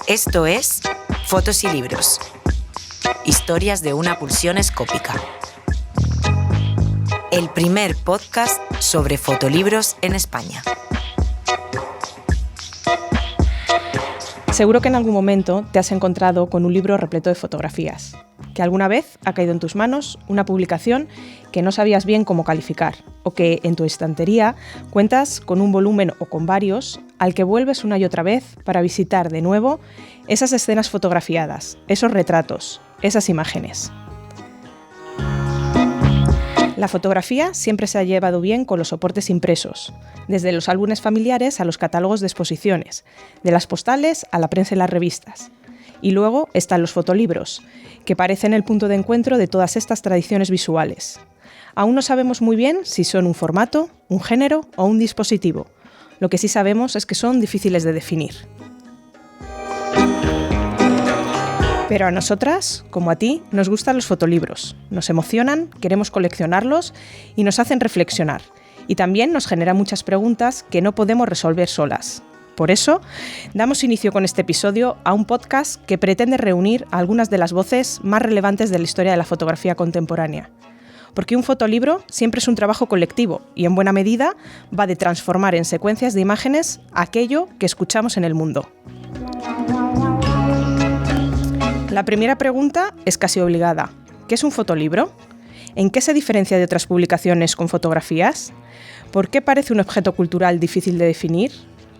Esto es Fotos y Libros. Historias de una pulsión escópica. El primer podcast sobre fotolibros en España. Seguro que en algún momento te has encontrado con un libro repleto de fotografías, que alguna vez ha caído en tus manos una publicación que no sabías bien cómo calificar, o que en tu estantería cuentas con un volumen o con varios al que vuelves una y otra vez para visitar de nuevo esas escenas fotografiadas, esos retratos, esas imágenes. La fotografía siempre se ha llevado bien con los soportes impresos, desde los álbumes familiares a los catálogos de exposiciones, de las postales a la prensa y las revistas. Y luego están los fotolibros, que parecen el punto de encuentro de todas estas tradiciones visuales. Aún no sabemos muy bien si son un formato, un género o un dispositivo. Lo que sí sabemos es que son difíciles de definir. Pero a nosotras, como a ti, nos gustan los fotolibros, nos emocionan, queremos coleccionarlos y nos hacen reflexionar. Y también nos generan muchas preguntas que no podemos resolver solas. Por eso, damos inicio con este episodio a un podcast que pretende reunir a algunas de las voces más relevantes de la historia de la fotografía contemporánea. Porque un fotolibro siempre es un trabajo colectivo y en buena medida va de transformar en secuencias de imágenes aquello que escuchamos en el mundo. La primera pregunta es casi obligada. ¿Qué es un fotolibro? ¿En qué se diferencia de otras publicaciones con fotografías? ¿Por qué parece un objeto cultural difícil de definir?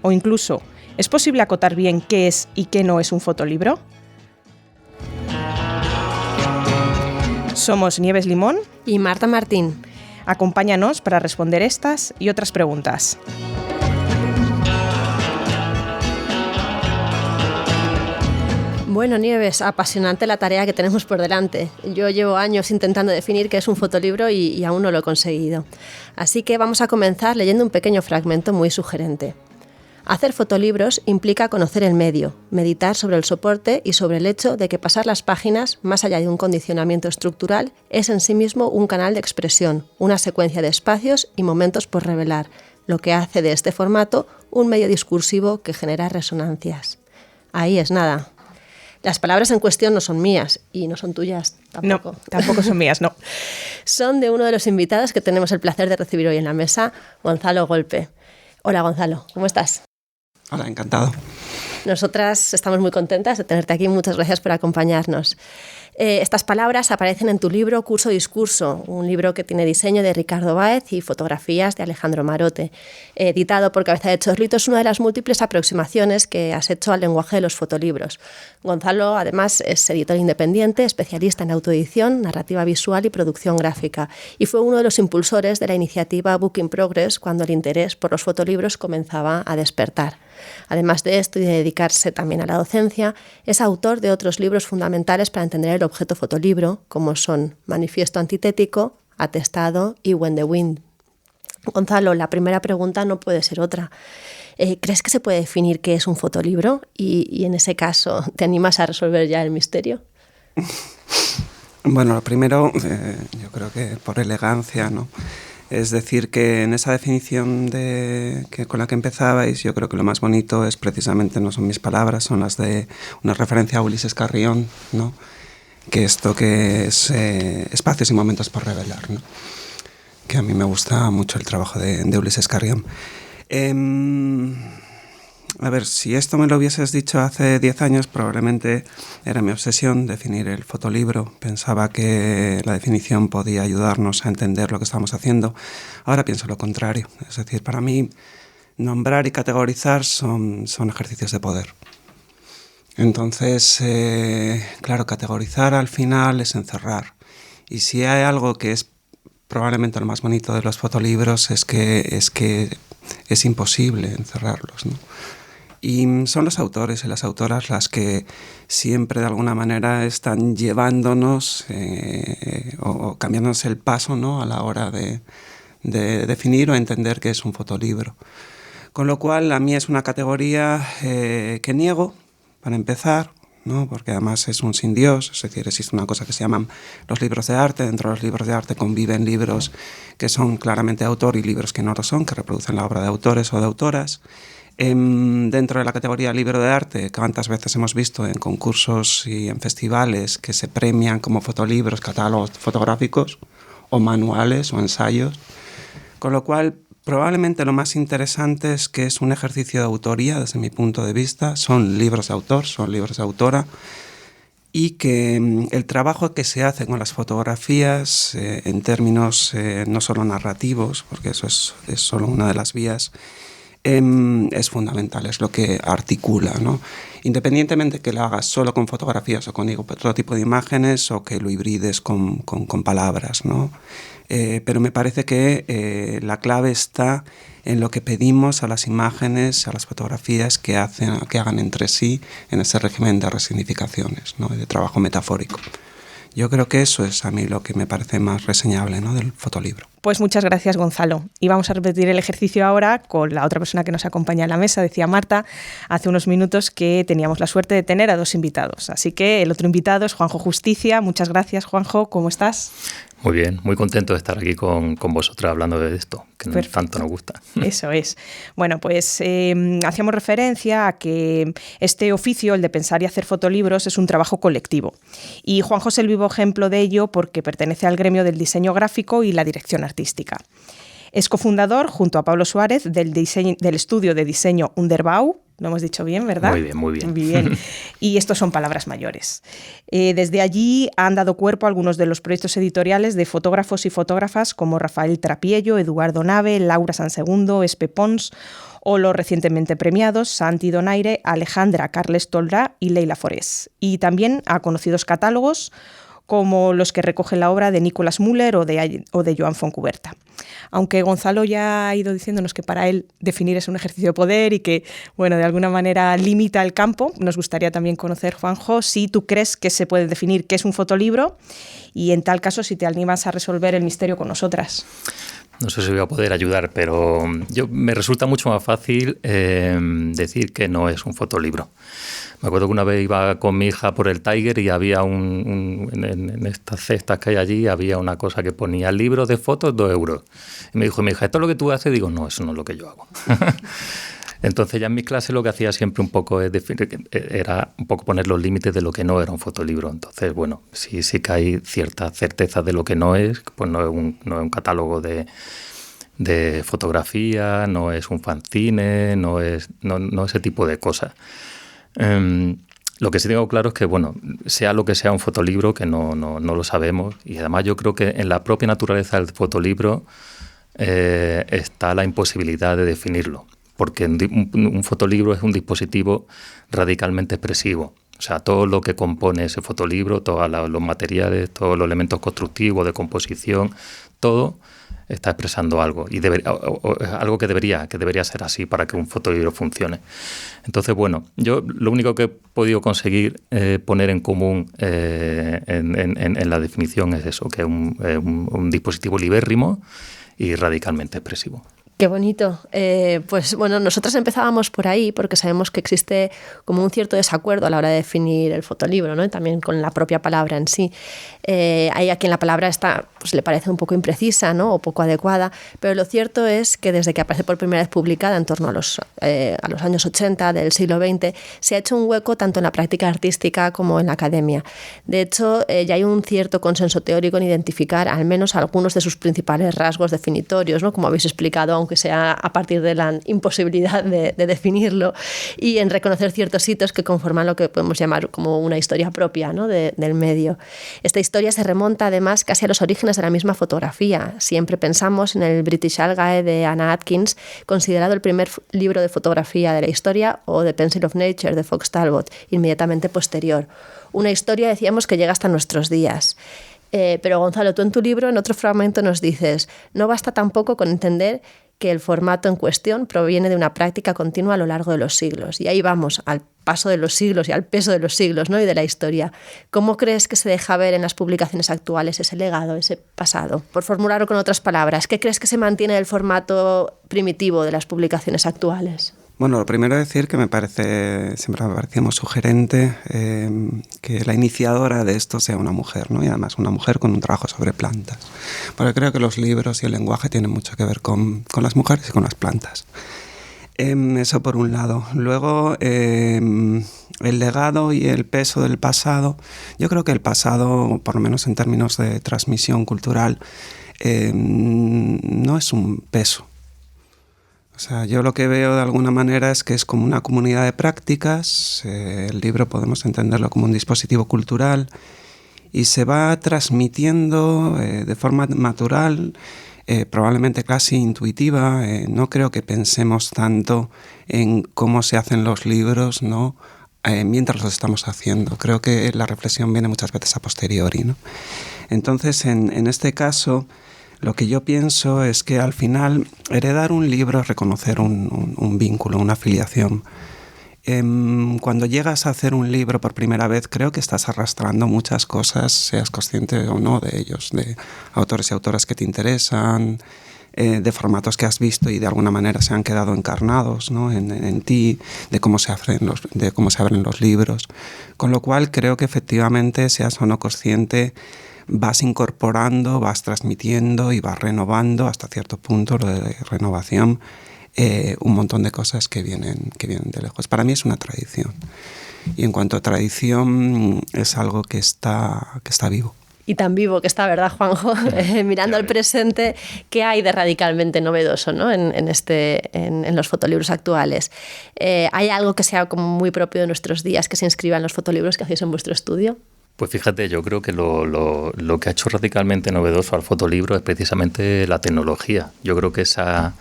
O incluso, ¿es posible acotar bien qué es y qué no es un fotolibro? Somos Nieves Limón y Marta Martín. Acompáñanos para responder estas y otras preguntas. Bueno, Nieves, apasionante la tarea que tenemos por delante. Yo llevo años intentando definir qué es un fotolibro y aún no lo he conseguido. Así que vamos a comenzar leyendo un pequeño fragmento muy sugerente. Hacer fotolibros implica conocer el medio, meditar sobre el soporte y sobre el hecho de que pasar las páginas, más allá de un condicionamiento estructural, es en sí mismo un canal de expresión, una secuencia de espacios y momentos por revelar, lo que hace de este formato un medio discursivo que genera resonancias. Ahí es nada. Las palabras en cuestión no son mías y no son tuyas tampoco. No, tampoco son mías, no. Son de uno de los invitados que tenemos el placer de recibir hoy en la mesa, Gonzalo Golpe. Hola, Gonzalo, ¿cómo estás? Hola, encantado. Nosotras estamos muy contentas de tenerte aquí. Muchas gracias por acompañarnos. Estas palabras aparecen en tu libro Curso-Discurso, un libro que tiene diseño de Ricardo Báez y fotografías de Alejandro Marote. Editado por Cabeza de Chorlito, es una de las múltiples aproximaciones que has hecho al lenguaje de los fotolibros. Gonzalo, además, es editor independiente, especialista en autoedición, narrativa visual y producción gráfica, y fue uno de los impulsores de la iniciativa Book in Progress cuando el interés por los fotolibros comenzaba a despertar. Además de esto y de dedicarse también a la docencia, es autor de otros libros fundamentales para entender el objeto fotolibro, como son Manifiesto Antitético, Atestado y When the Wind. Gonzalo, la primera pregunta no puede ser otra. ¿Crees que se puede definir qué es un fotolibro? Y en ese caso, ¿te animas a resolver ya el misterio? Bueno, lo primero, yo creo que por elegancia, ¿no? Es decir, que en esa definición con la que empezabais, yo creo que lo más bonito es precisamente, no son mis palabras, son las de una referencia a Ulises Carrión, ¿no? Que esto que es espacios y momentos por revelar, ¿no? Que a mí me gusta mucho el trabajo de Ulises Carrión. A ver, si esto me lo hubieses dicho hace 10 años, probablemente era mi obsesión definir el fotolibro. Pensaba que la definición podía ayudarnos a entender lo que estamos haciendo. Ahora pienso lo contrario. Es decir, para mí, nombrar y categorizar son ejercicios de poder. Entonces, claro, categorizar al final es encerrar. Y si hay algo que es probablemente lo más bonito de los fotolibros es que es imposible encerrarlos, ¿no? Y son los autores y las autoras las que siempre de alguna manera están llevándonos o cambiándonos el paso, ¿no? A la hora de definir o entender qué es un fotolibro. Con lo cual a mí es una categoría que niego, para empezar, ¿no? Porque además es un sin Dios, es decir, existe una cosa que se llaman los libros de arte. Dentro de los libros de arte conviven libros que son claramente autor y libros que no lo son, que reproducen la obra de autores o de autoras. Dentro de la categoría libro de arte, cuántas veces hemos visto en concursos y en festivales que se premian como fotolibros, catálogos fotográficos o manuales o ensayos, con lo cual probablemente lo más interesante es que es un ejercicio de autoría desde mi punto de vista, son libros de autor, son libros de autora, y que el trabajo que se hace con las fotografías en términos no solo narrativos, porque eso es solo una de las vías, es fundamental, es lo que articula, ¿no? Independientemente que lo hagas solo con fotografías o con otro tipo de imágenes o que lo hibrides con palabras, ¿no? Pero me parece que la clave está en lo que pedimos a las imágenes, a las fotografías que hagan entre sí en ese régimen de resignificaciones, ¿no? Y de trabajo metafórico. Yo creo que eso es a mí lo que me parece más reseñable, ¿no?, del fotolibro. Pues muchas gracias, Gonzalo. Y vamos a repetir el ejercicio ahora con la otra persona que nos acompaña en la mesa. Decía Marta hace unos minutos que teníamos la suerte de tener a 2 invitados. Así que el otro invitado es Juanjo Justicia. Muchas gracias, Juanjo. ¿Cómo estás? Muy bien, muy contento de estar aquí con vosotras hablando de esto, que tanto nos gusta. Eso es. Bueno, pues hacíamos referencia a que este oficio, el de pensar y hacer fotolibros, es un trabajo colectivo. Y Juanjo es el vivo ejemplo de ello porque pertenece al gremio del diseño gráfico y la dirección artística. Es cofundador, junto a Pablo Suárez, del estudio de diseño Underbau. Lo hemos dicho bien, ¿verdad? Muy bien, muy bien. Bien. Y estos son palabras mayores. Desde allí han dado cuerpo a algunos de los proyectos editoriales de fotógrafos y fotógrafas como Rafael Trapiello, Eduardo Nave, Laura Sansegundo, Espe Pons o los recientemente premiados Santi Donaire, Alejandra Carles Toldrá y Leila Forés. Y también a conocidos catálogos como los que recogen la obra de Nicolas Müller o de Joan Foncuberta. Aunque Gonzalo ya ha ido diciéndonos que para él definir es un ejercicio de poder y que, bueno, de alguna manera limita el campo, nos gustaría también conocer, Juanjo, si tú crees que se puede definir qué es un fotolibro y, en tal caso, si te animas a resolver el misterio con nosotras. No sé si voy a poder ayudar, pero me resulta mucho más fácil decir que no es un fotolibro. Me acuerdo que una vez iba con mi hija por el Tiger y había en estas cestas que hay allí, había una cosa que ponía libros de fotos, 2 euros. Y me dijo mi hija, ¿esto es lo que tú haces? Digo, no, eso no es lo que yo hago. Entonces ya en mis clases lo que hacía siempre un poco era un poco poner los límites de lo que no era un fotolibro. Entonces, bueno, sí que hay cierta certeza de lo que no es, pues no es un catálogo de fotografía, no es un fanzine, no ese tipo de cosas. Lo que sí tengo claro es que, bueno, sea lo que sea un fotolibro, que no lo sabemos, y además yo creo que en la propia naturaleza del fotolibro está la imposibilidad de definirlo, porque un fotolibro es un dispositivo radicalmente expresivo. O sea, todo lo que compone ese fotolibro, todos los materiales, todos los elementos constructivos, de composición, todo está expresando algo y algo que debería ser así para que un fotolibro funcione. Entonces, bueno, yo lo único que he podido conseguir poner en común en la definición es eso, que es un dispositivo libérrimo y radicalmente expresivo. Qué bonito. Pues bueno, nosotras empezábamos por ahí porque sabemos que existe como un cierto desacuerdo a la hora de definir el fotolibro, ¿no? Y también con la propia palabra en sí. Hay a quien la palabra pues le parece un poco imprecisa, ¿no? O poco adecuada, pero lo cierto es que desde que aparece por primera vez publicada en torno a los años 80 del siglo XX, se ha hecho un hueco tanto en la práctica artística como en la academia. De hecho, ya hay un cierto consenso teórico en identificar al menos algunos de sus principales rasgos definitorios, ¿no? Como habéis explicado, aunque sea a partir de la imposibilidad de definirlo, y en reconocer ciertos hitos que conforman lo que podemos llamar como una historia propia, ¿no? del medio. Esta historia se remonta además casi a los orígenes de la misma fotografía. Siempre pensamos en el British Algae de Anna Atkins, considerado el primer libro de fotografía de la historia, o The Pencil of Nature de Fox Talbot, inmediatamente posterior. Una historia, decíamos, que llega hasta nuestros días. Pero Gonzalo, tú en tu libro, en otro fragmento, nos dices, no basta tampoco con entender que el formato en cuestión proviene de una práctica continua a lo largo de los siglos. Y ahí vamos, al paso de los siglos y al peso de los siglos, ¿no? Y de la historia. ¿Cómo crees que se deja ver en las publicaciones actuales ese legado, ese pasado? Por formularlo con otras palabras, ¿qué crees que se mantiene del formato primitivo de las publicaciones actuales? Bueno, lo primero es decir que siempre me parecía muy sugerente que la iniciadora de esto sea una mujer, ¿no? Y además una mujer con un trabajo sobre plantas. Porque creo que los libros y el lenguaje tienen mucho que ver con las mujeres y con las plantas. Eso por un lado. Luego, el legado y el peso del pasado. Yo creo que el pasado, por lo menos en términos de transmisión cultural, no es un peso. O sea, yo lo que veo de alguna manera es que es como una comunidad de prácticas. El libro podemos entenderlo como un dispositivo cultural y se va transmitiendo de forma natural, probablemente casi intuitiva. No creo que pensemos tanto en cómo se hacen los libros, ¿no? Mientras los estamos haciendo. Creo que la reflexión viene muchas veces a posteriori, ¿no? Entonces, en este caso, lo que yo pienso es que al final heredar un libro es reconocer un vínculo, una afiliación. Cuando llegas a hacer un libro por primera vez, creo que estás arrastrando muchas cosas, seas consciente o no de ellos, de autores y autoras que te interesan, de formatos que has visto y de alguna manera se han quedado encarnados, ¿no? en ti, de cómo se abren los libros. Con lo cual creo que efectivamente, seas o no consciente, vas incorporando, vas transmitiendo y vas renovando hasta cierto punto, lo de renovación, un montón de cosas que vienen de lejos. Para mí es una tradición. Y en cuanto a tradición, es algo que está vivo. Y tan vivo que está, ¿verdad, Juanjo? Mirando al presente, ¿qué hay de radicalmente novedoso, ¿no? en los fotolibros actuales? ¿Hay algo que sea como muy propio de nuestros días, que se inscriba en los fotolibros que hacéis en vuestro estudio? Pues fíjate, yo creo que lo que ha hecho radicalmente novedoso al fotolibro es precisamente la tecnología. Yo creo que esa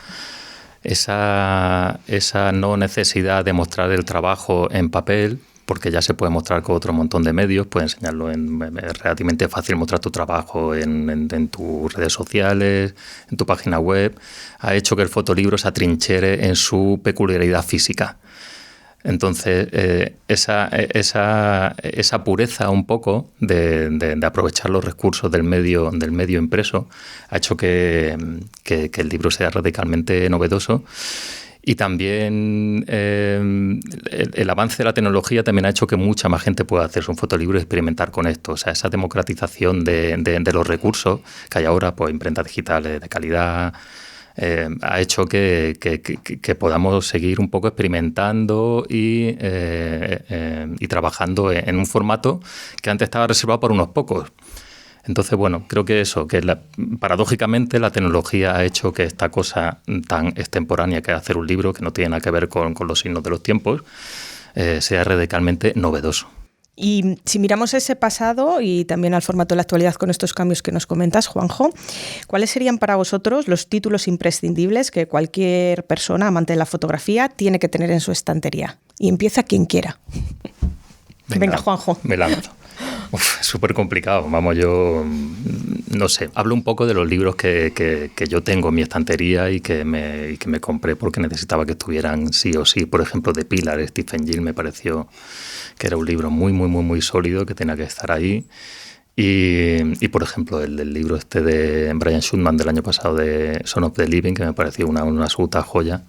no necesidad de mostrar el trabajo en papel, porque ya se puede mostrar con otro montón de medios, puedes enseñarlo es relativamente fácil mostrar tu trabajo en tus redes sociales, en tu página web, ha hecho que el fotolibro se atrinchera en su peculiaridad física. Entonces, esa pureza un poco de aprovechar los recursos del medio impreso ha hecho que el libro sea radicalmente novedoso. Y también el avance de la tecnología también ha hecho que mucha más gente pueda hacerse un fotolibro y experimentar con esto. O sea, esa democratización de los recursos que hay ahora, pues imprentas digitales de calidad, ha hecho que podamos seguir un poco experimentando y trabajando en un formato que antes estaba reservado para unos pocos. Entonces, bueno, creo que paradójicamente la tecnología ha hecho que esta cosa tan extemporánea que es hacer un libro, que no tiene nada que ver con los signos de los tiempos, sea radicalmente novedoso. Y si miramos ese pasado y también al formato de la actualidad con estos cambios que nos comentas, Juanjo, ¿cuáles serían para vosotros los títulos imprescindibles que cualquier persona amante de la fotografía tiene que tener en su estantería? Y empieza quien quiera. Venga, Juanjo. Me lanzo. Es súper complicado. Vamos, yo no sé. Hablo un poco de los libros que yo tengo en mi estantería y que me compré porque necesitaba que estuvieran sí o sí. Por ejemplo, de Pilar, Stephen Gill, me pareció que era un libro muy, muy, muy, muy sólido, que tenía que estar ahí. Y por ejemplo, el del libro de Brian Schulman del año pasado, de Son of the Living, que me pareció una absoluta joya.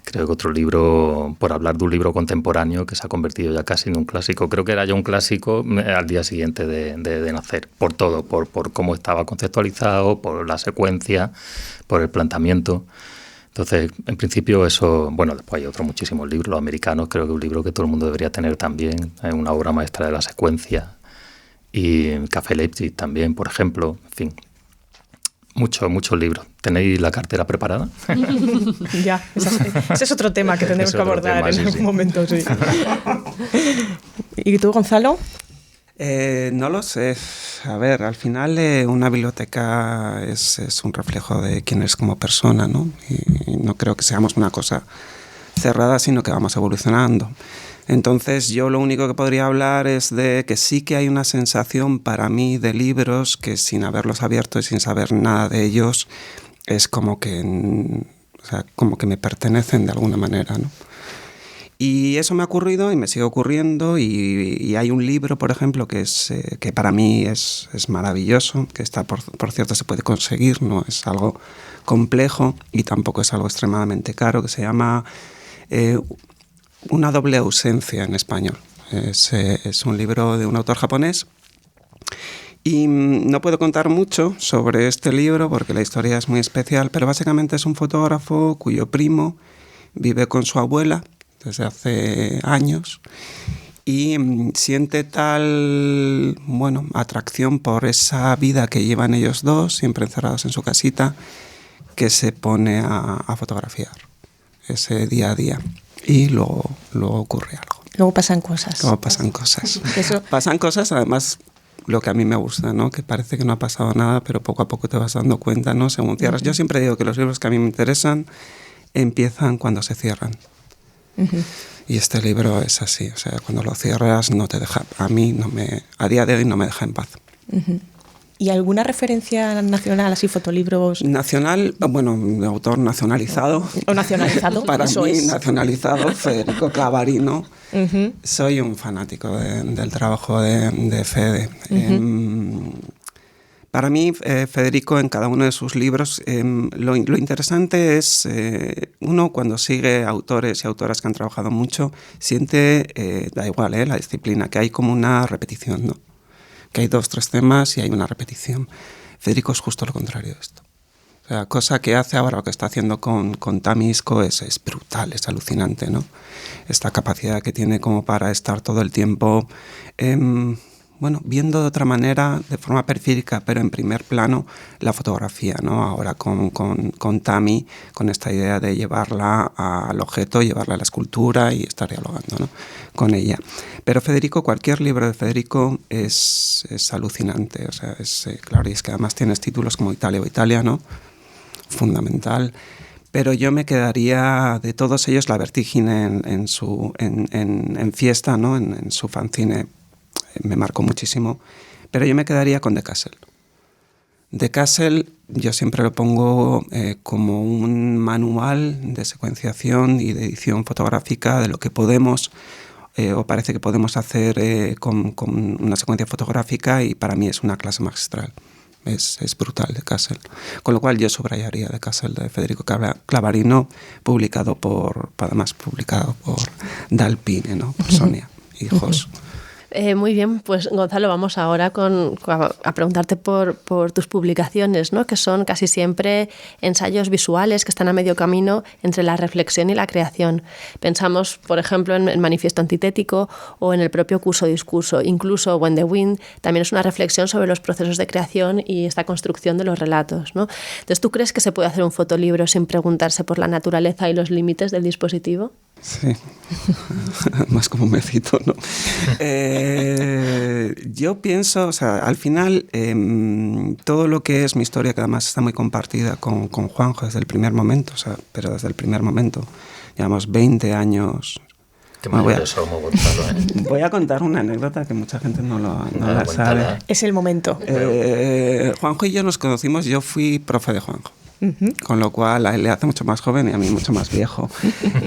Creo que otro libro, por hablar de un libro contemporáneo que se ha convertido ya casi en un clásico. Creo que era ya un clásico al día siguiente de nacer, por todo, por cómo estaba conceptualizado, por la secuencia, por el planteamiento. Entonces, en principio eso, bueno, después hay otros muchísimos libros, los americanos, creo que un libro que todo el mundo debería tener también, es una obra maestra de la secuencia. Y Café Leipzig también, por ejemplo, en fin. Muchos libros. ¿Tenéis la cartera preparada? Ya, ese es otro tema que tendremos que abordar en algún momento, sí. ¿Y tú, Gonzalo? No lo sé. A ver, al final una biblioteca es un reflejo de quién eres como persona, ¿no? Y no creo que seamos una cosa cerrada, sino que vamos evolucionando. Entonces yo lo único que podría hablar es de que sí que hay una sensación para mí de libros que sin haberlos abierto y sin saber nada de ellos es como que me pertenecen de alguna manera, ¿no? Y eso me ha ocurrido y me sigue ocurriendo y hay un libro, por ejemplo, que para mí es maravilloso, que está por cierto se puede conseguir, no es algo complejo y tampoco es algo extremadamente caro, que se llama Una doble ausencia en español. Es un libro de un autor japonés y no puedo contar mucho sobre este libro porque la historia es muy especial, pero básicamente es un fotógrafo cuyo primo vive con su abuela desde hace años y siente tal, bueno, atracción por esa vida que llevan ellos dos, siempre encerrados en su casita, que se pone a fotografiar ese día a día. Y luego ocurre algo. Luego pasan cosas. Luego pasan cosas. Eso. Pasan cosas, además, lo que a mí me gusta, ¿no? Que parece que no ha pasado nada, pero poco a poco te vas dando cuenta, ¿no? Según cierras. Yo siempre digo que los libros que a mí me interesan empiezan cuando se cierran. Y este libro es así, o sea, cuando lo cierras no te deja, a día de hoy no me deja en paz. ¿Y alguna referencia nacional, así fotolibros? Nacional, bueno, de autor nacionalizado. ¿O nacionalizado? Para eso mí, es. Nacionalizado, Federico Clavarino. Soy un fanático del trabajo de Fede. Para mí, Federico, en cada uno de sus libros, lo interesante es, uno cuando sigue autores y autoras que han trabajado mucho, siente, da igual, la disciplina, que hay como una repetición, ¿no? Que hay 2, 3 temas y hay una repetición. Federico es justo lo contrario de esto. O sea, cosa que hace ahora, lo que está haciendo con Tamisco es brutal, es alucinante, ¿no? Esta capacidad que tiene como para estar todo el tiempo, bueno, viendo de otra manera, de forma periférica, pero en primer plano, la fotografía, ¿no? Ahora con Tami, con esta idea de llevarla al objeto, llevarla a la escultura y estar dialogando, ¿no? Con ella. Pero Federico, cualquier libro de Federico es alucinante, o sea, claro, y es que además tienes títulos como Italia o Italia, ¿no? Fundamental. Pero yo me quedaría, de todos ellos, La Vertigine en Fiesta, ¿no? En su fanzine, me marcó muchísimo, pero yo me quedaría con De Castle. De Castle yo siempre lo pongo como un manual de secuenciación y de edición fotográfica de lo que podemos, o parece que podemos hacer con una secuencia fotográfica, y para mí es una clase magistral. Es brutal De Castle. Con lo cual yo subrayaría De Castle de Federico Clavarino, además publicado por Dalpine, ¿no? Por Sonia y Jos. Muy bien, pues Gonzalo, vamos ahora a preguntarte por tus publicaciones, ¿no? Que son casi siempre ensayos visuales que están a medio camino entre la reflexión y la creación. Pensamos, por ejemplo, en el Manifiesto Antitético o en el propio Curso Discurso. Incluso When the Wind también es una reflexión sobre los procesos de creación y esta construcción de los relatos, ¿no? Entonces, ¿tú crees que se puede hacer un fotolibro sin preguntarse por la naturaleza y los límites del dispositivo? Sí, más como me cito, ¿no? Yo pienso, o sea, al final, todo lo que es mi historia, que además está muy compartida con Juanjo desde el primer momento, o sea, pero desde el primer momento, llevamos 20 años. Qué mayores somos, Gonzalo, Voy a contar una anécdota que mucha gente no la sabe. Es el momento. Juanjo y yo nos conocimos, yo fui profe de Juanjo. Con lo cual a él le hace mucho más joven y a mí mucho más viejo.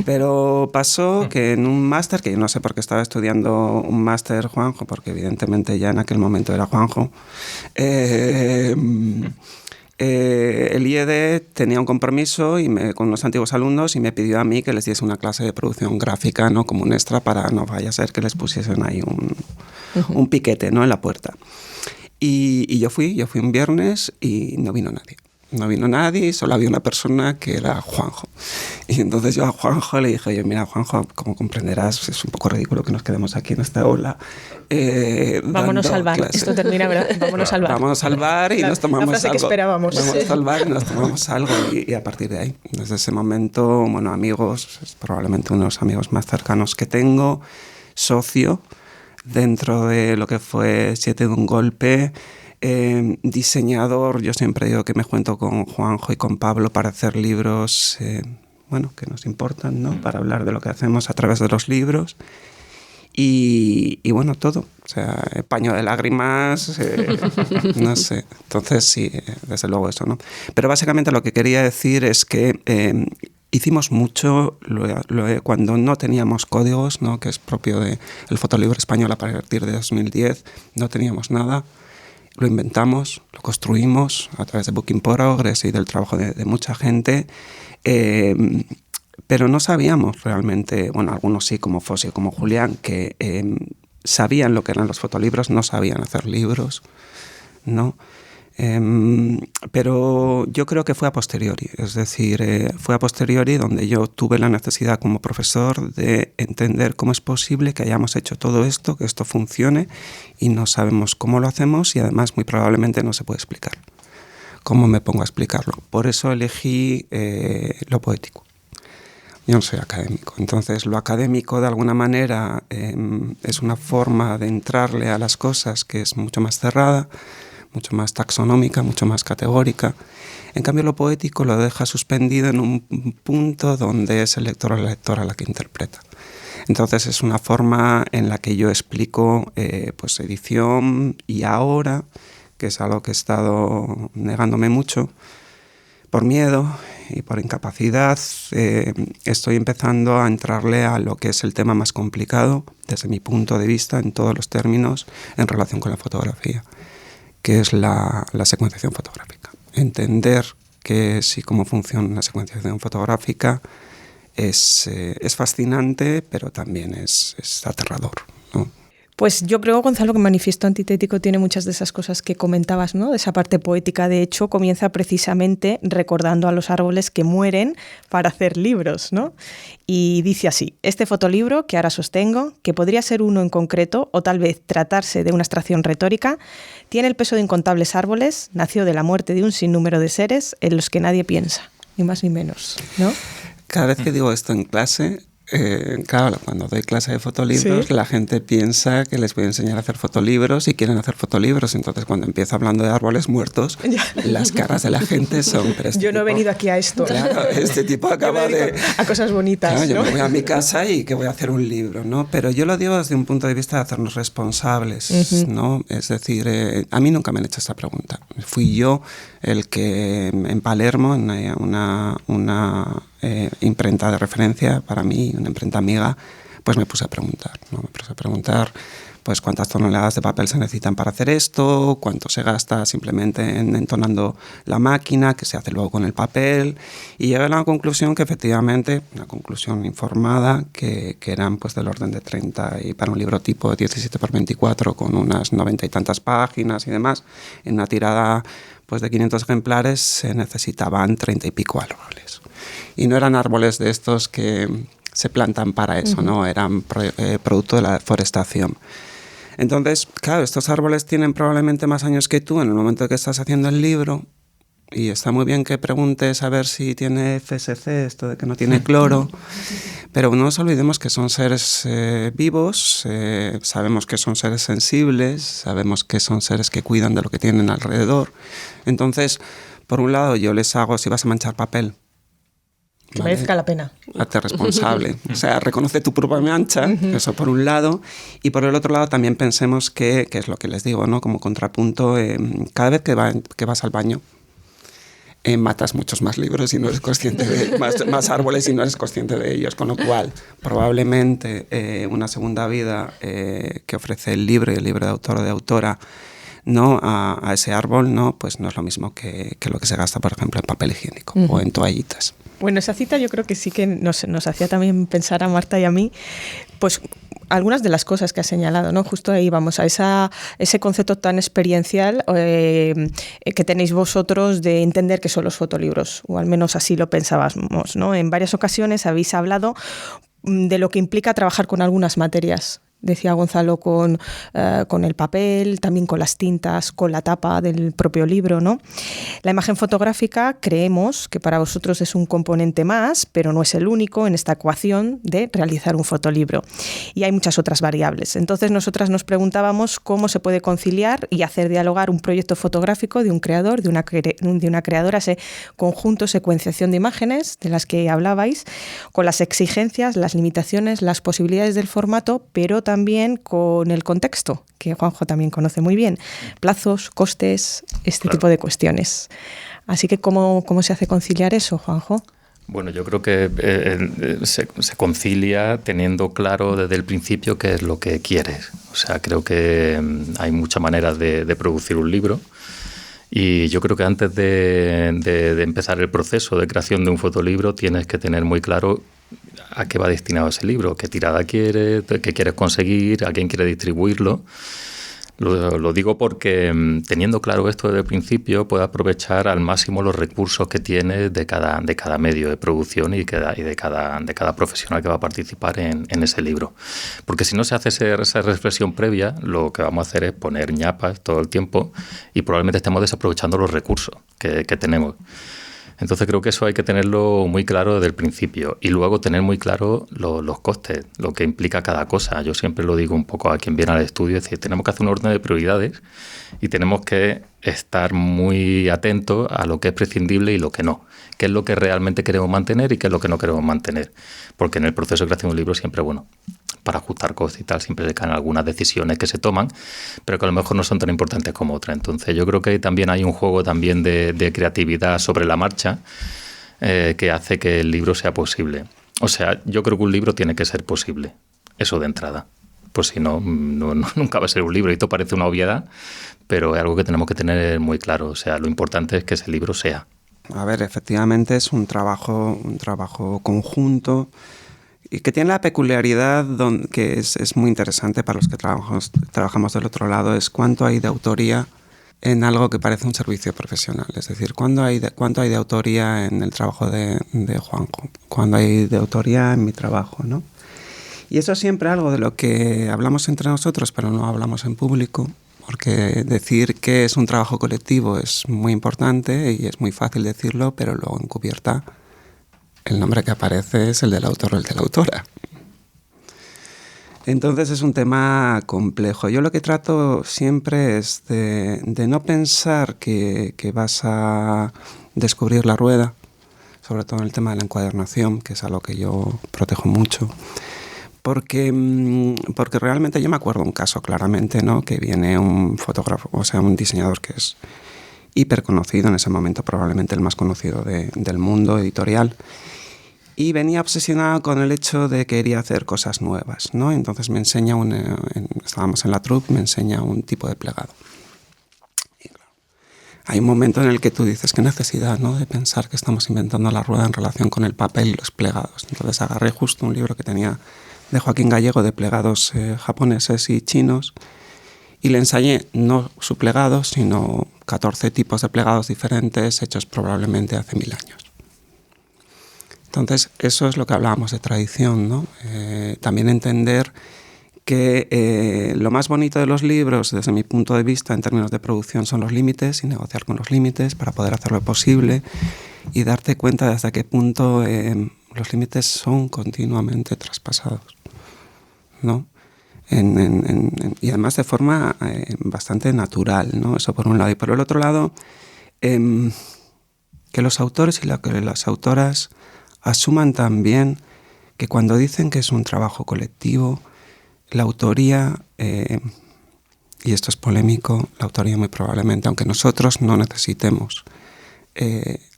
Pero pasó que en un máster, que yo no sé por qué estaba estudiando un máster Juanjo, porque evidentemente ya en aquel momento era Juanjo, el IED tenía un compromiso con unos antiguos alumnos y me pidió a mí que les diese una clase de producción gráfica, ¿no? Como un extra, para no vaya a ser que les pusiesen ahí un piquete, ¿no? En la puerta. Y yo fui un viernes y no vino nadie. No vino nadie, solo había una persona que era Juanjo. Y entonces yo a Juanjo le dije, oye, mira, Juanjo, como comprenderás, es un poco ridículo que nos quedemos aquí en esta aula. Vámonos al bar. Esto termina, ¿verdad? Vámonos al bar. Vamos al bar y nos tomamos la frase algo. Que esperábamos. Vamos al bar y nos tomamos algo. Y a partir de ahí, desde ese momento, bueno, amigos, es probablemente uno de los amigos más cercanos que tengo, socio, dentro de lo que fue 7 de un golpe. Diseñador, yo siempre digo que me cuento con Juanjo y con Pablo para hacer libros, bueno, que nos importan, ¿no? Para hablar de lo que hacemos a través de los libros. Y bueno, todo. O sea, paño de lágrimas, no sé. Entonces, sí, desde luego eso, ¿no? Pero básicamente lo que quería decir es que hicimos mucho cuando no teníamos códigos, ¿no? Que es propio del fotolibro español a partir de 2010. No teníamos nada. Lo inventamos, lo construimos a través de Book in Progress y del trabajo de mucha gente, pero no sabíamos realmente, bueno, algunos sí, como Fossi o como Julián, que sabían lo que eran los fotolibros, no sabían hacer libros, ¿no? Pero yo creo que fue a posteriori, es decir, fue a posteriori donde yo tuve la necesidad como profesor de entender cómo es posible que hayamos hecho todo esto, que esto funcione y no sabemos cómo lo hacemos y además muy probablemente no se puede explicar. ¿Cómo me pongo a explicarlo? Por eso elegí lo poético. Yo no soy académico, entonces lo académico de alguna manera es una forma de entrarle a las cosas que es mucho más cerrada, mucho más taxonómica, mucho más categórica. En cambio lo poético lo deja suspendido en un punto donde es el lector o la lectora la que interpreta. Entonces es una forma en la que yo explico pues edición y ahora, que es algo que he estado negándome mucho, por miedo y por incapacidad, estoy empezando a entrarle a lo que es el tema más complicado, desde mi punto de vista, en todos los términos, en relación con la fotografía, que es la secuenciación fotográfica. Entender qué es y cómo funciona la secuenciación fotográfica es fascinante, pero también es aterrador, ¿no? Pues yo creo, Gonzalo, que Manifiesto Antitético tiene muchas de esas cosas que comentabas, ¿no? De esa parte poética. De hecho, comienza precisamente recordando a los árboles que mueren para hacer libros, ¿no? Y dice así: este fotolibro que ahora sostengo, que podría ser uno en concreto o tal vez tratarse de una abstracción retórica, tiene el peso de incontables árboles, nació de la muerte de un sinnúmero de seres en los que nadie piensa, ni más ni menos, ¿no? Cada vez que digo esto en clase, claro, cuando doy clase de fotolibros, ¿sí? La gente piensa que les voy a enseñar a hacer fotolibros y quieren hacer fotolibros. Entonces, cuando empiezo hablando de árboles muertos, las caras de la gente son... Yo no he venido aquí a esto. Claro, este tipo acaba de... A cosas bonitas, claro, ¿no? Yo me voy a mi casa y que voy a hacer un libro, ¿no? Pero yo lo digo desde un punto de vista de hacernos responsables, ¿no? Es decir, a mí nunca me han hecho esta pregunta. Fui yo el que en Palermo, en una imprenta de referencia para mí, una imprenta amiga, pues me puse a preguntar, ¿no? Me puse a preguntar pues cuántas toneladas de papel se necesitan para hacer esto, cuánto se gasta simplemente entonando la máquina, qué se hace luego con el papel, y llegué a la conclusión que efectivamente, una conclusión informada, que eran pues del orden de 30, y para un libro tipo 17×24 con unas 90 y tantas páginas y demás, en una tirada pues de 500 ejemplares se necesitaban 30 y pico árboles. Y no eran árboles de estos que se plantan para eso, ¿no? Eran producto de la deforestación. Entonces, claro, estos árboles tienen probablemente más años que tú en el momento que estás haciendo el libro, y está muy bien que preguntes a ver si tiene FSC, esto de que no tiene cloro, pero no nos olvidemos que son seres vivos, sabemos que son seres sensibles, sabemos que son seres que cuidan de lo que tienen alrededor. Entonces, por un lado, yo les hago, si vas a manchar papel, que ¿vale? Merezca la pena. Hazte responsable. O sea, reconoce tu propia mancha, eso por un lado. Y por el otro lado también pensemos que es lo que les digo, ¿no? Como contrapunto, cada vez que vas al baño, matas muchos más libros y no eres consciente de más árboles y no eres consciente de ellos. Con lo cual, probablemente una segunda vida que ofrece el libro y el libro de autor o de autora, ¿no? a ese árbol, ¿no? Pues no es lo mismo que lo que se gasta, por ejemplo, en papel higiénico o en toallitas. Bueno, esa cita yo creo que sí que nos hacía también pensar a Marta y a mí, pues algunas de las cosas que has señalado, ¿no? Justo ahí vamos, a ese concepto tan experiencial que tenéis vosotros de entender qué son los fotolibros, o al menos así lo pensábamos, ¿no? En varias ocasiones habéis hablado de lo que implica trabajar con algunas materias. Decía Gonzalo, con el papel, también con las tintas, con la tapa del propio libro, ¿no? La imagen fotográfica creemos que para vosotros es un componente más, pero no es el único en esta ecuación de realizar un fotolibro. Y hay muchas otras variables. Entonces nosotras nos preguntábamos cómo se puede conciliar y hacer dialogar un proyecto fotográfico de un creador, de una creadora, ese conjunto, secuenciación de imágenes de las que hablabais, con las exigencias, las limitaciones, las posibilidades del formato, pero también con el contexto, que Juanjo también conoce muy bien, plazos, costes, tipo de cuestiones. Así que, ¿cómo se hace conciliar eso, Juanjo? Bueno, yo creo que se concilia teniendo claro desde el principio qué es lo que quieres. O sea, creo que hay muchas maneras de producir un libro. Y yo creo que antes de empezar el proceso de creación de un fotolibro tienes que tener muy claro a qué va destinado ese libro, qué tirada quieres, qué quieres conseguir, a quién quieres distribuirlo. Lo digo porque teniendo claro esto desde el principio, puedes aprovechar al máximo los recursos que tienes de cada medio de producción y de cada profesional que va a participar en ese libro. Porque si no se hace esa reflexión previa, lo que vamos a hacer es poner ñapas todo el tiempo y probablemente estemos desaprovechando los recursos que tenemos. Entonces creo que eso hay que tenerlo muy claro desde el principio y luego tener muy claro los costes, lo que implica cada cosa. Yo siempre lo digo un poco a quien viene al estudio, es decir, tenemos que hacer un orden de prioridades y tenemos que estar muy atentos a lo que es prescindible y lo que no, qué es lo que realmente queremos mantener y qué es lo que no queremos mantener. Porque en el proceso de creación de un libro siempre, para ajustar costes y tal, siempre se caen algunas decisiones que se toman, pero que a lo mejor no son tan importantes como otras. Entonces yo creo que también hay un juego también de creatividad sobre la marcha que hace que el libro sea posible. O sea, yo creo que un libro tiene que ser posible, eso de entrada. Pues si no, nunca va a ser un libro. Y esto parece una obviedad, pero es algo que tenemos que tener muy claro. O sea, lo importante es que ese libro sea. A ver, efectivamente es un trabajo conjunto y que tiene la peculiaridad que es muy interesante para los que trabajamos del otro lado, es cuánto hay de autoría en algo que parece un servicio profesional. Es decir, cuánto hay de autoría en el trabajo de Juanjo, cuánto hay de autoría en mi trabajo, ¿no? Y eso es siempre algo de lo que hablamos entre nosotros, pero no hablamos en público, porque decir que es un trabajo colectivo es muy importante y es muy fácil decirlo, pero luego encubierta el nombre que aparece es el del autor o el de la autora. Entonces es un tema complejo. Yo lo que trato siempre es de no pensar que vas a descubrir la rueda, sobre todo en el tema de la encuadernación, que es algo que yo protejo mucho, porque realmente yo me acuerdo un caso claramente, ¿no? Que viene un fotógrafo, o sea, un diseñador que es hiper conocido en ese momento, probablemente el más conocido del mundo editorial, y venía obsesionado con el hecho de que quería hacer cosas nuevas, ¿no? Entonces me enseña estábamos en la troupe, me enseña un tipo de plegado. Y claro, hay un momento en el que tú dices, qué necesidad, ¿no? De pensar que estamos inventando la rueda en relación con el papel y los plegados. Entonces agarré justo un libro que tenía de Joaquín Gallego de plegados japoneses y chinos y le ensayé no su plegado, sino 14 tipos de plegados diferentes hechos probablemente hace 1000 años. Entonces, eso es lo que hablábamos de tradición, ¿no? También entender que lo más bonito de los libros, desde mi punto de vista, en términos de producción, son los límites y negociar con los límites para poder hacerlo posible y darte cuenta de hasta qué punto los límites son continuamente traspasados, ¿no? Y además de forma bastante natural, ¿no? Eso por un lado. Y por el otro lado, que los autores y las autoras asuman también que cuando dicen que es un trabajo colectivo, la autoría, y esto es polémico, la autoría muy probablemente, aunque nosotros no necesitemos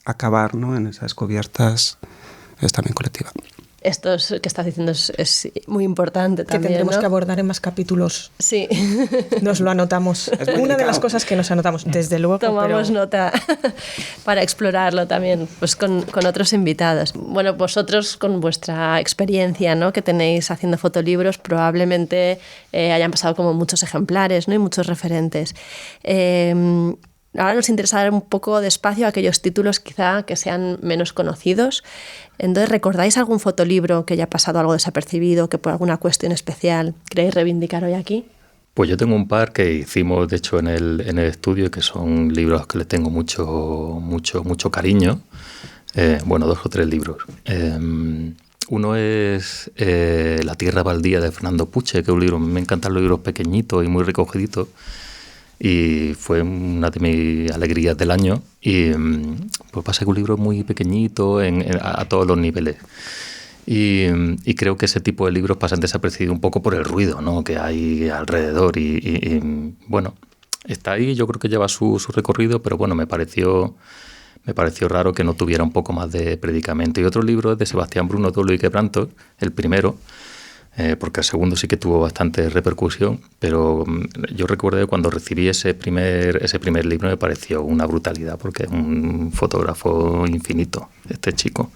acabar, ¿no? En esas cubiertas, es también colectiva. Esto que estás diciendo es muy importante también, que tendremos, ¿no?, que abordar en más capítulos. Sí. Nos lo anotamos. Es una de las cosas que nos anotamos, desde luego. Tomamos nota para explorarlo también, pues con otros invitados. Bueno, vosotros con vuestra experiencia, ¿no?, que tenéis haciendo fotolibros, probablemente hayan pasado como muchos ejemplares, ¿no?, y muchos referentes. Ahora nos interesa dar un poco de espacio a aquellos títulos quizá que sean menos conocidos. Entonces, ¿recordáis algún fotolibro que haya pasado algo desapercibido, que por alguna cuestión especial queréis reivindicar hoy aquí? Pues yo tengo un par que hicimos, de hecho, en el estudio, que son libros que les tengo mucho cariño. 2 o 3 libros. Uno es La tierra baldía de Fernando Puche, que es un libro, me encantan los libros pequeñitos y muy recogiditos. Y fue una de mis alegrías del año. Y pues pasa que un libro muy pequeñito a todos los niveles. Y creo que ese tipo de libros pasan desapercibidos un poco por el ruido, ¿no?, que hay alrededor. Y bueno, está ahí, yo creo que lleva su recorrido, pero bueno, me pareció raro que no tuviera un poco más de predicamento. Y otro libro es de Sebastián Bruno, Dolo y Quebrantos, el primero, porque el segundo sí que tuvo bastante repercusión, pero yo recuerdo que cuando recibí ese primer libro me pareció una brutalidad, porque es un fotógrafo infinito, este chico.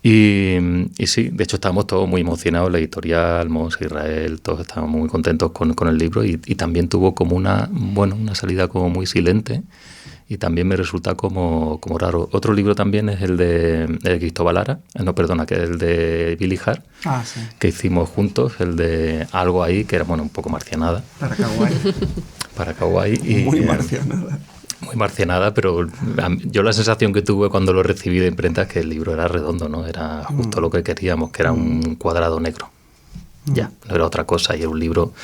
Y sí, de hecho estábamos todos muy emocionados, la editorial, Mos, Israel, todos estábamos muy contentos con el libro y también tuvo como una salida como muy silente y también me resulta como raro. Otro libro también es el de Cristóbal Lara, que es el de Billy Hart, sí. que hicimos juntos, el de Algo ahí, que era un poco marcianada. Para Kawaii. Para Kawaii. Y, muy marcianada. Muy marcianada, pero yo la sensación que tuve cuando lo recibí de imprenta es que el libro era redondo, ¿no? Era justo lo que queríamos, que era un cuadrado negro. Ya, no era otra cosa. Y era un libro,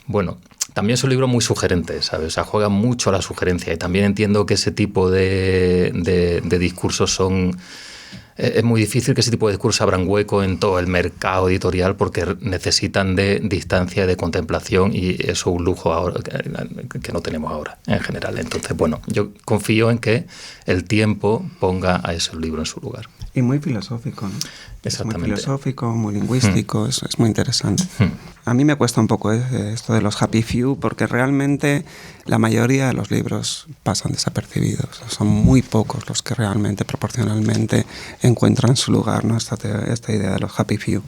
bueno, también es un libro muy sugerente, ¿sabes? O sea, juega mucho a la sugerencia y también entiendo que ese tipo de discursos son... Es muy difícil que ese tipo de discursos abran hueco en todo el mercado editorial porque necesitan de distancia, de contemplación y eso es un lujo ahora que no tenemos ahora en general. Entonces, bueno, yo confío en que el tiempo ponga a ese libro en su lugar. Y muy filosófico, ¿no? Exactamente. Es muy filosófico, muy lingüístico, es muy interesante. A mí me cuesta un poco esto de los happy few porque realmente la mayoría de los libros pasan desapercibidos. Son muy pocos los que realmente, proporcionalmente, encuentran su lugar, ¿no? Esta idea de los happy few.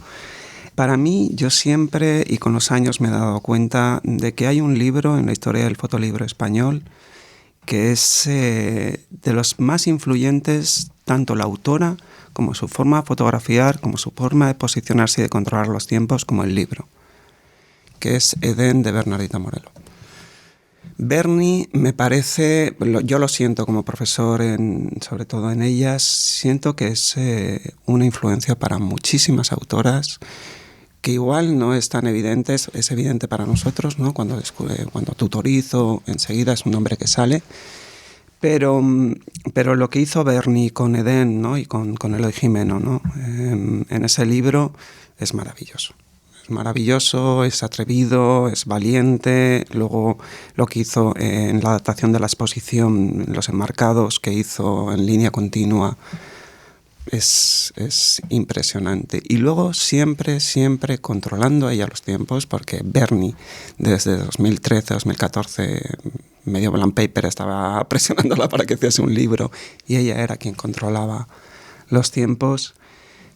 Para mí, yo siempre y con los años me he dado cuenta de que hay un libro en la historia del fotolibro español que es de los más influyentes, tanto la autora como su forma de fotografiar, como su forma de posicionarse y de controlar los tiempos, como el libro, que es Edén de Bernardita Morelo. Berni me parece, yo lo siento como profesor, sobre todo en ellas, siento que es una influencia para muchísimas autoras, que igual no es tan evidente, es evidente para nosotros, ¿no? Cuando tutorizo, enseguida es un nombre que sale, pero lo que hizo Berni con Edén, ¿no? Y con Eloy Jimeno, ¿no? En ese libro es maravilloso. Es maravilloso, es atrevido, es valiente. Luego lo que hizo en la adaptación de la exposición, los enmarcados que hizo en línea continua, es impresionante. Y luego siempre controlando ella los tiempos, porque Berni desde 2013, 2014, medio blank paper estaba presionándola para que hiciese un libro y ella era quien controlaba los tiempos.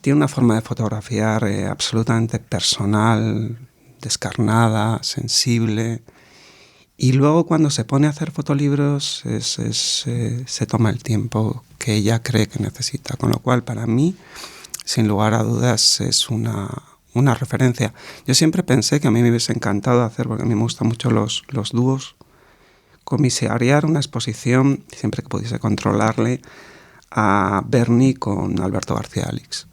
Tiene una forma de fotografiar absolutamente personal, descarnada, sensible. Y luego cuando se pone a hacer fotolibros se toma el tiempo que ella cree que necesita. Con lo cual, para mí, sin lugar a dudas, es una referencia. Yo siempre pensé que a mí me hubiese encantado hacer, porque a mí me gustan mucho los dúos, comisariar una exposición, siempre que pudiese controlarle, a Berni con Alberto García Alix.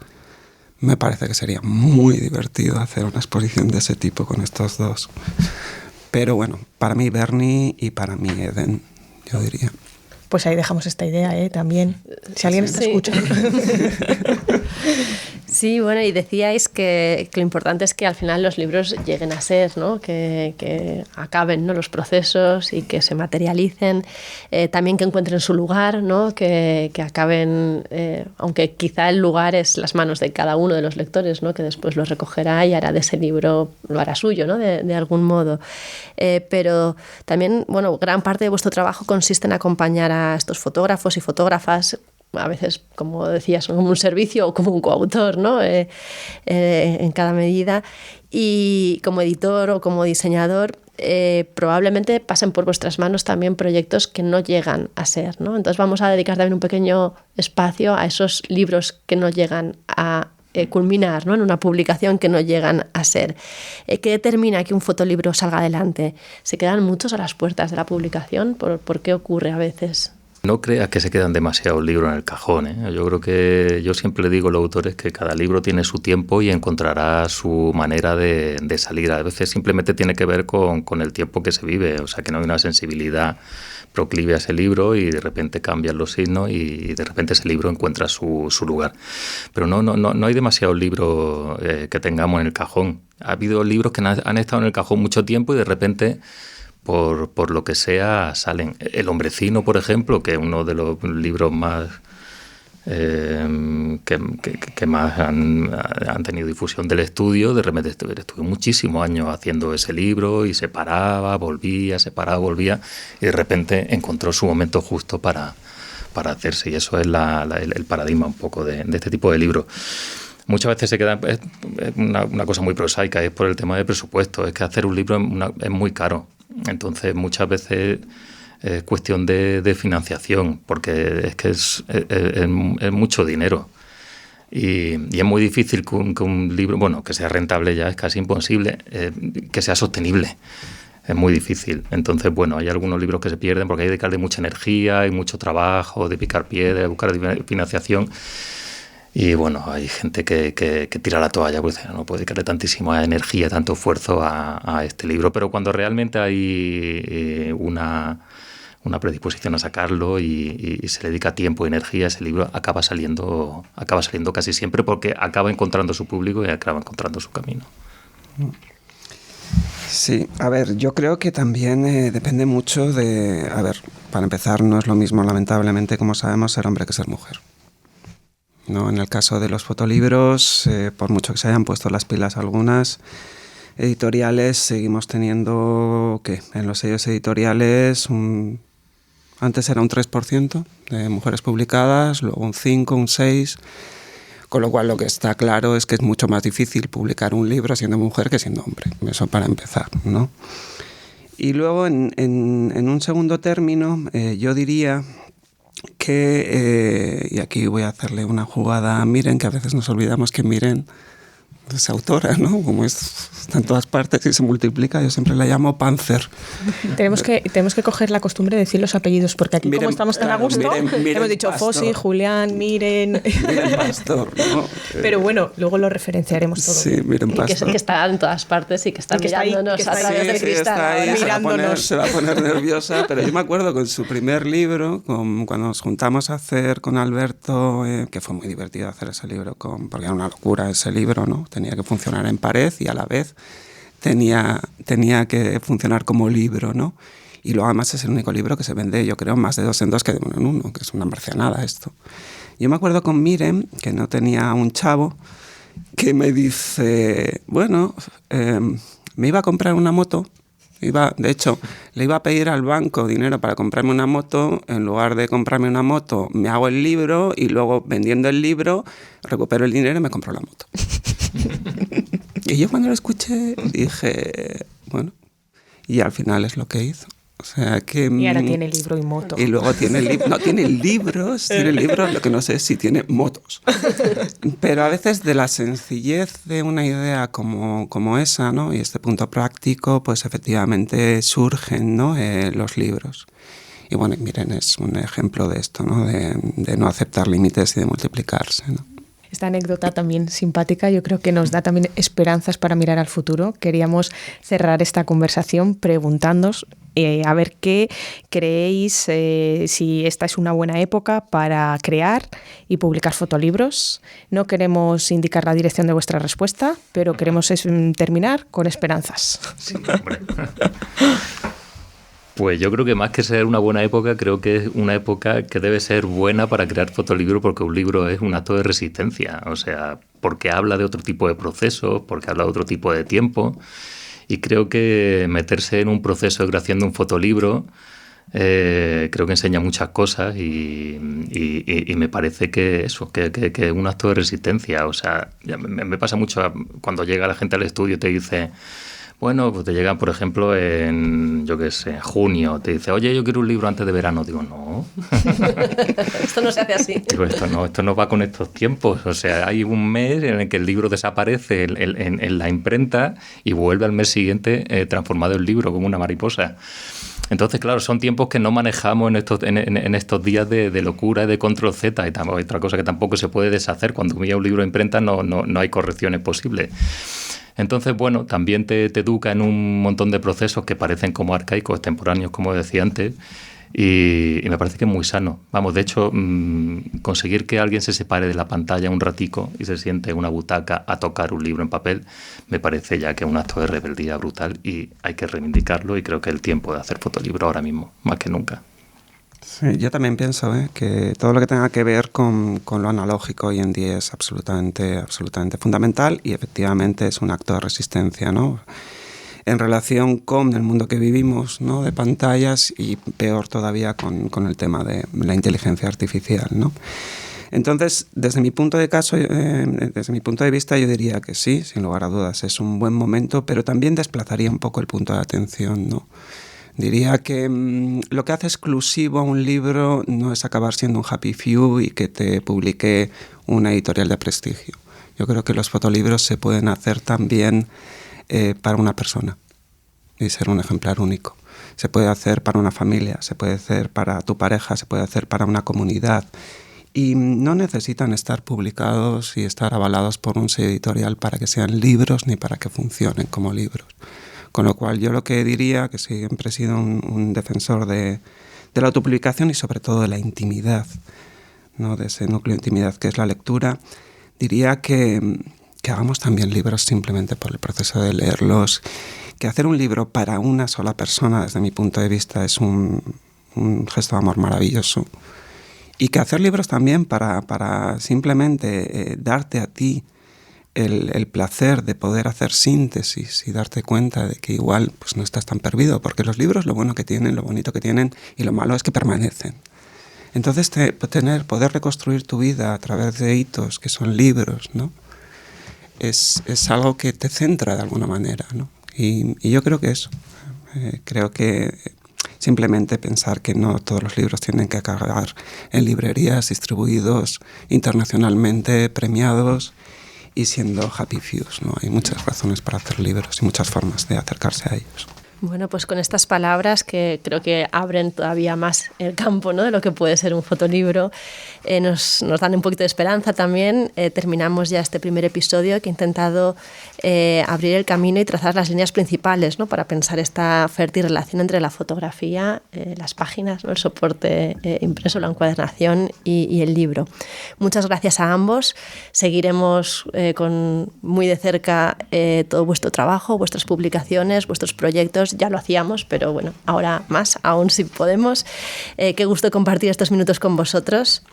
Me parece que sería muy divertido hacer una exposición de ese tipo con estos dos. Pero bueno, para mí Berni y para mí Edén, yo diría. Pues ahí dejamos esta idea, también. Si alguien está escuchando. Sí, bueno, y decíais que lo importante es que al final los libros lleguen a ser, ¿no? Que acaben, ¿no? Los procesos y que se materialicen, también que encuentren su lugar, ¿no? Que acaben, aunque quizá el lugar es las manos de cada uno de los lectores, ¿no? Que después lo recogerá y hará de ese libro, lo hará suyo, ¿no? De algún modo. Pero también, bueno, gran parte de vuestro trabajo consiste en acompañar a estos fotógrafos y fotógrafas, a veces, como decías, como un servicio o como un coautor, ¿no? En cada medida. Y como editor o como diseñador, probablemente pasen por vuestras manos también proyectos que no llegan a ser, ¿no? Entonces vamos a dedicar también un pequeño espacio a esos libros que no llegan a culminar, ¿no? En una publicación que no llegan a ser. ¿Qué determina que un fotolibro salga adelante? ¿Se quedan muchos a las puertas de la publicación? ¿Por qué ocurre a veces? No creas que se quedan demasiados libros en el cajón, ¿eh? Yo siempre le digo a los autores que cada libro tiene su tiempo y encontrará su manera de salir. A veces simplemente tiene que ver con el tiempo que se vive, o sea, que no hay una sensibilidad proclive a ese libro y de repente cambian los signos y de repente ese libro encuentra su lugar. Pero no hay demasiados libros que tengamos en el cajón. Ha habido libros que han estado en el cajón mucho tiempo y de repente, por lo que sea, salen. El Hombrecino, por ejemplo, que es uno de los libros más que más han tenido difusión del estudio. De repente estuve muchísimos años haciendo ese libro y se paraba, volvía, y de repente encontró su momento justo para para hacerse, y eso es el paradigma un poco de este tipo de libros. Muchas veces se queda, es una cosa muy prosaica, es por el tema de presupuesto, es que hacer un libro es muy caro, entonces muchas veces es cuestión de financiación, porque es que es mucho dinero. Y es muy difícil que un libro, bueno, que sea rentable ya es casi imposible, que sea sostenible. Es muy difícil. Entonces, bueno, hay algunos libros que se pierden porque hay que dedicarle mucha energía, hay mucho trabajo, de picar piedra, de buscar financiación. Y bueno, hay gente que tira la toalla, pues no puede dedicarle tantísima energía, tanto esfuerzo a este libro. Pero cuando realmente hay una predisposición a sacarlo y se le dedica tiempo y energía, ese libro acaba saliendo casi siempre, porque acaba encontrando su público y acaba encontrando su camino. Sí, a ver, yo creo que también depende mucho de... A ver, para empezar, no es lo mismo, lamentablemente, como sabemos, ser hombre que ser mujer, ¿no? En el caso de los fotolibros, por mucho que se hayan puesto las pilas algunas editoriales, seguimos teniendo que en los sellos editoriales antes era un 3% de mujeres publicadas, luego un 5, un 6%, con lo cual lo que está claro es que es mucho más difícil publicar un libro siendo mujer que siendo hombre, eso para empezar, ¿no? Y luego en un segundo término, yo diría que, y aquí voy a hacerle una jugada a Miren, que a veces nos olvidamos que Miren es autora, ¿no? Como está en todas partes y se multiplica, yo siempre la llamo Panzer. Tenemos que coger la costumbre de decir los apellidos, porque aquí, Miren, como estamos tan a gusto, Miren hemos dicho Pastor, Fossi, Julián, Miren Pastor, ¿no? Pero bueno, luego lo referenciaremos todo. Sí, Miren Pastor. Que está en todas partes y que está mirándonos a través del cristal. Se va a poner nerviosa, pero yo me acuerdo con su primer libro, cuando nos juntamos a hacer con Alberto, que fue muy divertido hacer ese libro, porque era una locura ese libro, ¿no? Tenía que funcionar en pared y a la vez tenía que funcionar como libro, ¿no? Y luego además es el único libro que se vende, yo creo, más de 2 en 2 que de 1 en 1, que es una marcianada esto. Yo me acuerdo con Miren, que no tenía un chavo, que me dice, bueno, me iba a comprar una moto, de hecho, le iba a pedir al banco dinero para comprarme una moto, en lugar de comprarme una moto, me hago el libro y luego vendiendo el libro recupero el dinero y me compro la moto. Y yo cuando lo escuché dije, bueno, y al final es lo que hizo. O sea que, y ahora tiene libro y moto. Y luego tiene libros, lo que no sé es si tiene motos. Pero a veces de la sencillez de una idea como esa, ¿no? Y este punto práctico, pues efectivamente surgen, ¿no? Los libros. Y bueno, Miren es un ejemplo de esto, ¿no? De no aceptar límites y de multiplicarse, ¿no? Esta anécdota también simpática, yo creo que nos da también esperanzas para mirar al futuro. Queríamos cerrar esta conversación preguntándoos a ver qué creéis, si esta es una buena época para crear y publicar fotolibros. No queremos indicar la dirección de vuestra respuesta, pero queremos terminar con esperanzas. Sí, hombre. Pues yo creo que más que ser una buena época, creo que es una época que debe ser buena para crear fotolibro, porque un libro es un acto de resistencia, o sea, porque habla de otro tipo de procesos, porque habla de otro tipo de tiempo, y creo que meterse en un proceso de creación de un fotolibro creo que enseña muchas cosas y me parece que eso, que es un acto de resistencia, o sea, me pasa mucho cuando llega la gente al estudio y te dice... Bueno, pues te llegan, por ejemplo, en junio, te dice, oye, yo quiero un libro antes de verano. Digo, no. Esto no se hace así. Digo, esto no va con estos tiempos. O sea, hay un mes en el que el libro desaparece en la imprenta y vuelve al mes siguiente transformado en libro, como una mariposa. Entonces, claro, son tiempos que no manejamos en estos días de locura y de control Z. Y otra cosa que tampoco se puede deshacer. Cuando envía un libro a imprenta no hay correcciones posibles. Entonces, bueno, también te educa en un montón de procesos que parecen como arcaicos, extemporáneos, como decía antes, y me parece que es muy sano. Vamos, de hecho, conseguir que alguien se separe de la pantalla un ratico y se siente en una butaca a tocar un libro en papel, me parece ya que es un acto de rebeldía brutal y hay que reivindicarlo, y creo que es el tiempo de hacer fotolibro ahora mismo, más que nunca. Sí, yo también pienso que todo lo que tenga que ver con lo analógico hoy en día es absolutamente fundamental, y efectivamente es un acto de resistencia, ¿no? en relación con el mundo que vivimos, ¿no? De pantallas, y peor todavía con el tema de la inteligencia artificial, ¿no? Entonces, desde mi punto de vista, yo diría que sí, sin lugar a dudas, es un buen momento, pero también desplazaría un poco el punto de atención, ¿no? Diría que lo que hace exclusivo a un libro no es acabar siendo un happy few y que te publique una editorial de prestigio. Yo creo que los fotolibros se pueden hacer también para una persona y ser un ejemplar único. Se puede hacer para una familia, se puede hacer para tu pareja, se puede hacer para una comunidad. Y no necesitan estar publicados y estar avalados por un sello editorial para que sean libros ni para que funcionen como libros. Con lo cual yo lo que diría, que siempre he sido un defensor de la autopublicación y sobre todo de la intimidad, ¿no? De ese núcleo de intimidad que es la lectura, diría que hagamos también libros simplemente por el proceso de leerlos, que hacer un libro para una sola persona, desde mi punto de vista, es un gesto de amor maravilloso. Y que hacer libros también para simplemente darte a ti el placer de poder hacer síntesis y darte cuenta de que igual pues no estás tan perdido, porque los libros lo bueno que tienen, lo bonito que tienen y lo malo es que permanecen. Entonces poder reconstruir tu vida a través de hitos que son libros, ¿no? Es algo que te centra de alguna manera, ¿no? Y yo creo que eso, creo que simplemente pensar que no todos los libros tienen que acabar en librerías, distribuidos internacionalmente, premiados y siendo happy fews, ¿no? Hay muchas razones para hacer libros y muchas formas de acercarse a ellos. Bueno, pues con estas palabras que creo que abren todavía más el campo, ¿no?, de lo que puede ser un fotolibro, nos dan un poquito de esperanza también. Terminamos ya este primer episodio que he intentado abrir el camino y trazar las líneas principales, ¿no?, para pensar esta fértil relación entre la fotografía, las páginas, ¿no?, el soporte impreso, la encuadernación y el libro. Muchas gracias a ambos. Seguiremos con muy de cerca todo vuestro trabajo, vuestras publicaciones, vuestros proyectos. Ya lo hacíamos, pero bueno, ahora más, aún si podemos. Qué gusto compartir estos minutos con vosotros.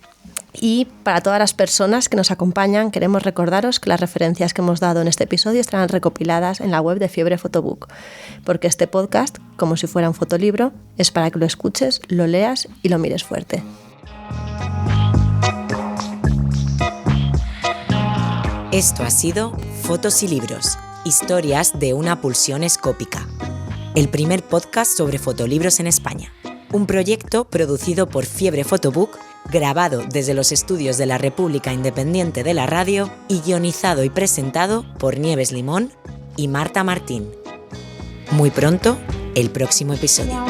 Y para todas las personas que nos acompañan, queremos recordaros que las referencias que hemos dado en este episodio estarán recopiladas en la web de Fiebre Photobook, porque este podcast, como si fuera un fotolibro, es para que lo escuches, lo leas y lo mires fuerte. Esto ha sido Fotos y Libros, historias de una pulsión escópica. El primer podcast sobre fotolibros en España. Un proyecto producido por Fiebre Photobook, grabado desde los estudios de la República Independiente de la Radio y guionizado y presentado por Nieves Limón y Marta Martín. Muy pronto, el próximo episodio.